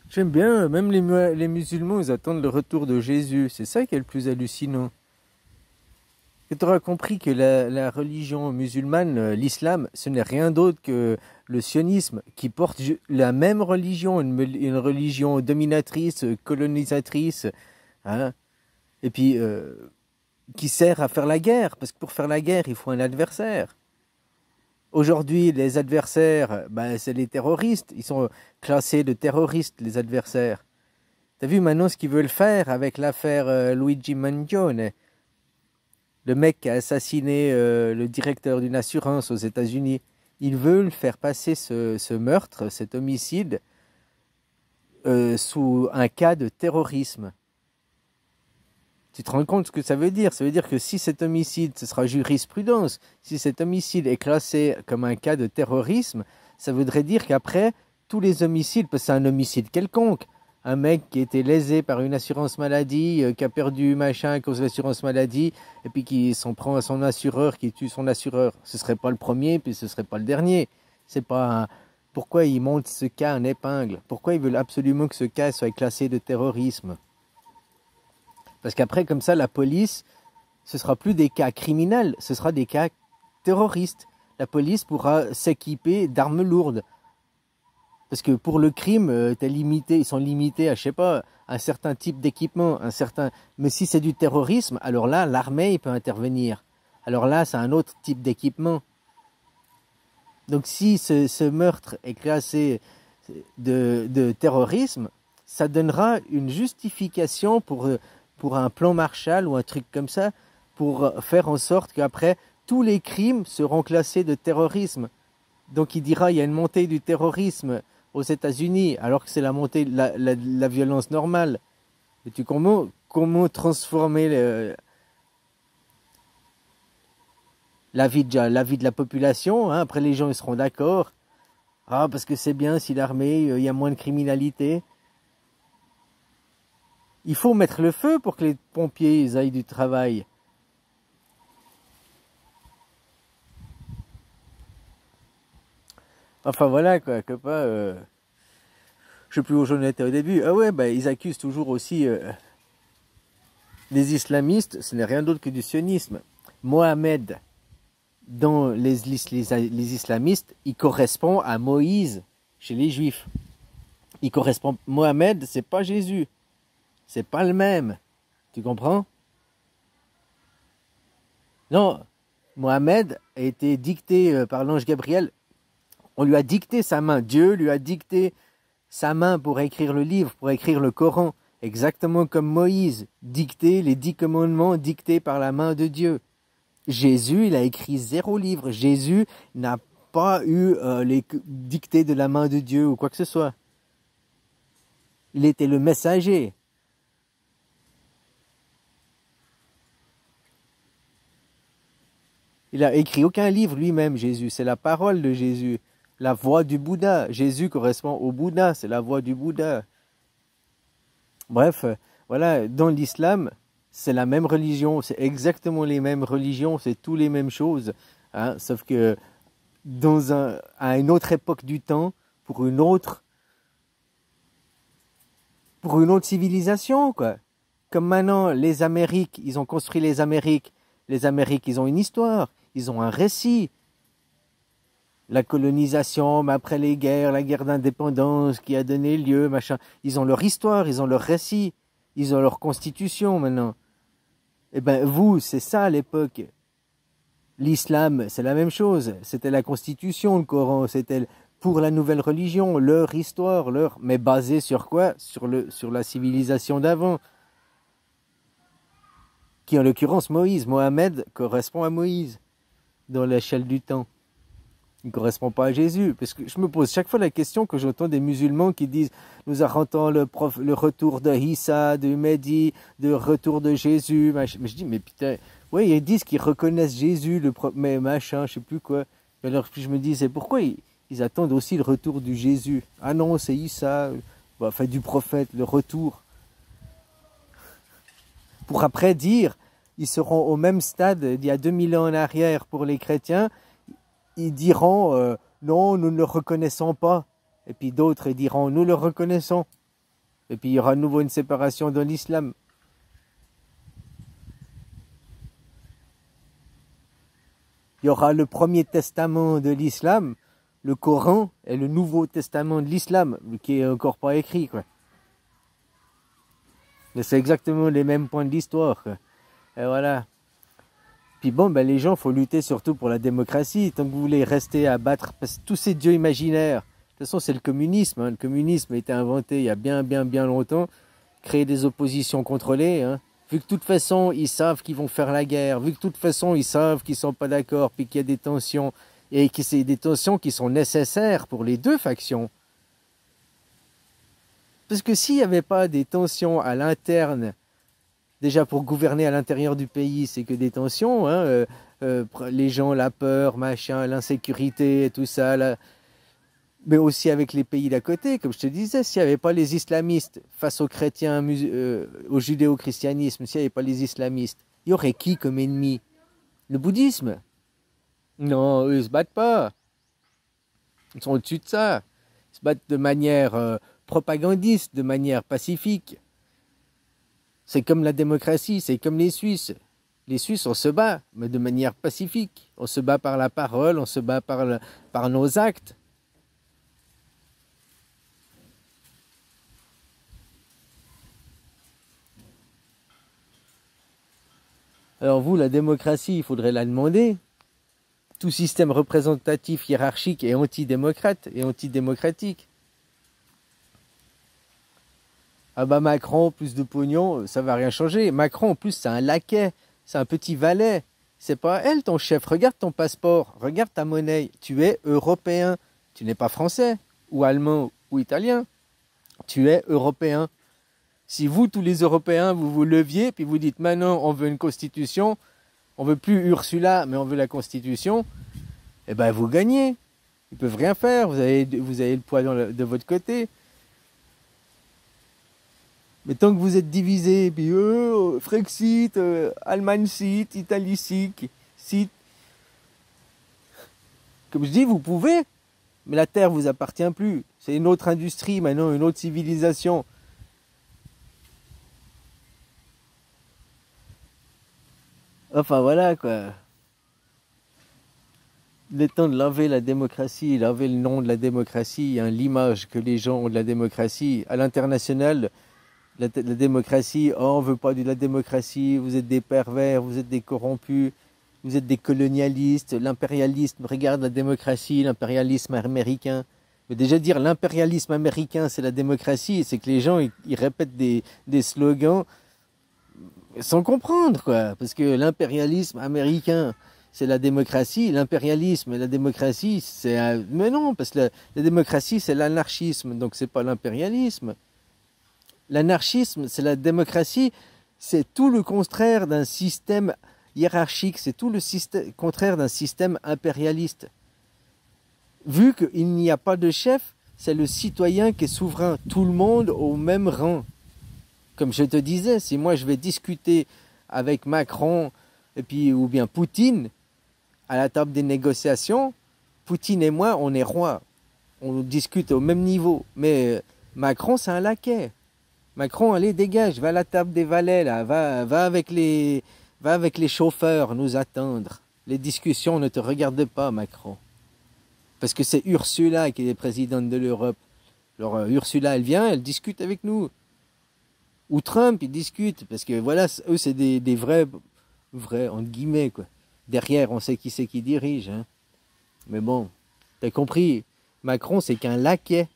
J'aime bien, même les musulmans, ils attendent le retour de Jésus. C'est ça qui est le plus hallucinant. Et tu auras compris que la religion musulmane, l'islam, ce n'est rien d'autre que le sionisme qui porte la même religion, une religion dominatrice, colonisatrice, hein, et puis qui sert à faire la guerre, parce que pour faire la guerre, il faut un adversaire. Aujourd'hui, les adversaires, ben, c'est les terroristes. Ils sont classés de terroristes, les adversaires. T'as vu maintenant ce qu'ils veulent faire avec l'affaire Luigi Mangione, le mec qui a assassiné le directeur d'une assurance aux États-Unis. Ils veulent faire passer ce meurtre, cet homicide, sous un cas de terrorisme. Tu te rends compte ce que ça veut dire? Ça veut dire que si cet homicide, ce sera jurisprudence, si cet homicide est classé comme un cas de terrorisme, ça voudrait dire qu'après, tous les homicides, parce que c'est un homicide quelconque, un mec qui était lésé par une assurance maladie, qui a perdu machin à cause de l'assurance maladie, et puis qui s'en prend à son assureur, qui tue son assureur, ce serait pas le premier, puis ce serait pas le dernier. C'est pas un... Pourquoi ils montent ce cas en épingle? Pourquoi ils veulent absolument que ce cas soit classé de terrorisme? Parce qu'après, comme ça, la police, ce sera plus des cas criminels, ce sera des cas terroristes. La police pourra s'équiper d'armes lourdes. Parce que pour le crime, ils sont limités à, je sais pas, un certain type d'équipement, un certain... Mais si c'est du terrorisme, alors là, l'armée peut intervenir. Alors là, c'est un autre type d'équipement. Donc si ce meurtre est classé de terrorisme, ça donnera une justification pour un plan Marshall ou un truc comme ça, pour faire en sorte qu'après, tous les crimes seront classés de terrorisme. Donc il dira, il y a une montée du terrorisme aux États-Unis, alors que c'est la montée de la violence normale. Et comment transformer la vie de la population, hein? Après les gens ils seront d'accord. Ah, parce que c'est bien si l'armée, il y a moins de criminalité. Il faut mettre le feu pour que les pompiers ils aillent du travail. Enfin voilà quoi, que pas... je sais plus où j'en étais au début. Ah ouais, bah, ils accusent toujours aussi les islamistes, ce n'est rien d'autre que du sionisme. Mohamed, dans les islamistes, il correspond à Moïse chez les juifs. Il correspond... Mohamed, c'est pas Jésus. C'est pas le même. Tu comprends? Non, Mohamed a été dicté par l'ange Gabriel. On lui a dicté sa main. Dieu lui a dicté sa main pour écrire le livre, pour écrire le Coran. Exactement comme Moïse dictait les 10 commandements dictés par la main de Dieu. Jésus, il a écrit 0 livre. Jésus n'a pas eu les dictées de la main de Dieu ou quoi que ce soit. Il était le messager. Il a écrit aucun livre lui-même, Jésus. C'est la parole de Jésus. La voix du Bouddha. Jésus correspond au Bouddha. C'est la voix du Bouddha. Bref, voilà. Dans l'islam, c'est la même religion. C'est exactement les mêmes religions. C'est tous les mêmes choses. Hein, sauf que à une autre époque du temps, pour une autre civilisation, quoi. Comme maintenant, les Amériques, ils ont construit les Amériques. Les Amériques, ils ont une histoire. Ils ont un récit. La colonisation, mais après les guerres, la guerre d'indépendance qui a donné lieu, machin. Ils ont leur histoire, ils ont leur récit. Ils ont leur constitution maintenant. Eh ben, vous, c'est ça à l'époque. L'islam, c'est la même chose. C'était la constitution, le Coran. C'était pour la nouvelle religion, leur histoire, mais basée sur quoi? Sur la civilisation d'avant. Qui en l'occurrence Moïse. Mohamed correspond à Moïse dans l'échelle du temps. Il ne correspond pas à Jésus. Parce que je me pose chaque fois la question que j'entends des musulmans qui disent nous attendons le retour de Issa, de Mehdi, le retour de Jésus. Mais je dis mais putain, ouais, ils disent qu'ils reconnaissent Jésus, mais machin, je sais plus quoi. Alors puis je me dis c'est pourquoi ils attendent aussi le retour du Jésus. Ah non, c'est Issa, enfin du prophète, le retour. Pour après dire, ils seront au même stade d'il y a 2000 ans en arrière pour les chrétiens, ils diront non, nous ne le reconnaissons pas. Et puis d'autres diront nous le reconnaissons. Et puis il y aura à nouveau une séparation dans l'islam. Il y aura le premier testament de l'islam, le Coran, et le nouveau testament de l'islam, qui est encore pas écrit, quoi. Mais c'est exactement les mêmes points de l'histoire, quoi. Et voilà. Puis bon, ben les gens, faut lutter surtout pour la démocratie. Tant que vous voulez rester à battre, parce que tous ces dieux imaginaires, de toute façon, c'est le communisme. Hein. Le communisme a été inventé il y a bien longtemps. Créer des oppositions contrôlées. Hein. Vu que de toute façon, ils savent qu'ils vont faire la guerre. Vu que de toute façon, ils savent qu'ils sont pas d'accord, puis qu'il y a des tensions. Et que c'est des tensions qui sont nécessaires pour les deux factions. Parce que s'il n'y avait pas des tensions à l'interne, déjà pour gouverner à l'intérieur du pays, c'est que des tensions, hein, les gens, la peur, machin, l'insécurité, tout ça, là. Mais aussi avec les pays d'à côté, comme je te disais, s'il n'y avait pas les islamistes face aux chrétiens, au judéo-christianisme, s'il n'y avait pas les islamistes, il y aurait qui comme ennemi? Le bouddhisme? Non, eux, ils se battent pas. Ils sont au-dessus de ça. Ils se battent de manière propagandiste, de manière pacifique. C'est comme la démocratie, c'est comme les Suisses. Les Suisses, on se bat, mais de manière pacifique. On se bat par la parole, on se bat par nos actes. Alors vous, la démocratie, il faudrait la demander. Tout système représentatif hiérarchique est antidémocrate et antidémocratique. Ah bah Macron, plus de pognon, ça va rien changer. Macron, en plus, c'est un laquais, c'est un petit valet. C'est pas elle ton chef. Regarde ton passeport, regarde ta monnaie. Tu es européen. Tu n'es pas français, ou allemand, ou italien. Tu es européen. Si vous, tous les Européens, vous vous leviez, puis vous dites maintenant on veut une constitution, on veut plus Ursula, mais on veut la constitution, eh ben vous gagnez. Ils peuvent rien faire, vous avez le poids de votre côté. Mais tant que vous êtes divisés, puis Frexit, Allemagne site, Italie site, comme je dis, vous pouvez, mais la terre vous appartient plus. C'est une autre industrie maintenant, une autre civilisation. Enfin voilà quoi. Il est temps de laver la démocratie, laver le nom de la démocratie, hein, l'image que les gens ont de la démocratie. À l'international, la démocratie, oh, on veut pas de la démocratie, vous êtes des pervers, vous êtes des corrompus, vous êtes des colonialistes, l'impérialisme, regarde la démocratie, l'impérialisme américain. Mais déjà dire l'impérialisme américain c'est la démocratie, c'est que les gens ils répètent des slogans sans comprendre quoi, parce que l'impérialisme américain c'est la démocratie, l'impérialisme et la démocratie c'est mais non, parce que la démocratie c'est l'anarchisme, donc c'est pas l'impérialisme. L'anarchisme c'est la démocratie, c'est tout le contraire d'un système hiérarchique, c'est tout le contraire d'un système impérialiste. Vu qu'il n'y a pas de chef, c'est le citoyen qui est souverain, tout le monde au même rang. Comme je te disais, si moi je vais discuter avec Macron et puis ou bien Poutine à la table des négociations, Poutine et moi on est rois, on discute au même niveau. Mais Macron c'est un laquais. Macron allez dégage, va à la table des valets là, va avec les chauffeurs nous attendre. Les discussions ne te regardent pas Macron. Parce que c'est Ursula qui est présidente de l'Europe. Alors Ursula elle vient, elle discute avec nous. Ou Trump, il discute, parce que voilà, eux, c'est des vrais, entre guillemets, quoi. Derrière, on sait qui c'est qui dirige, hein. Mais bon, t'as compris, Macron, c'est qu'un laquais.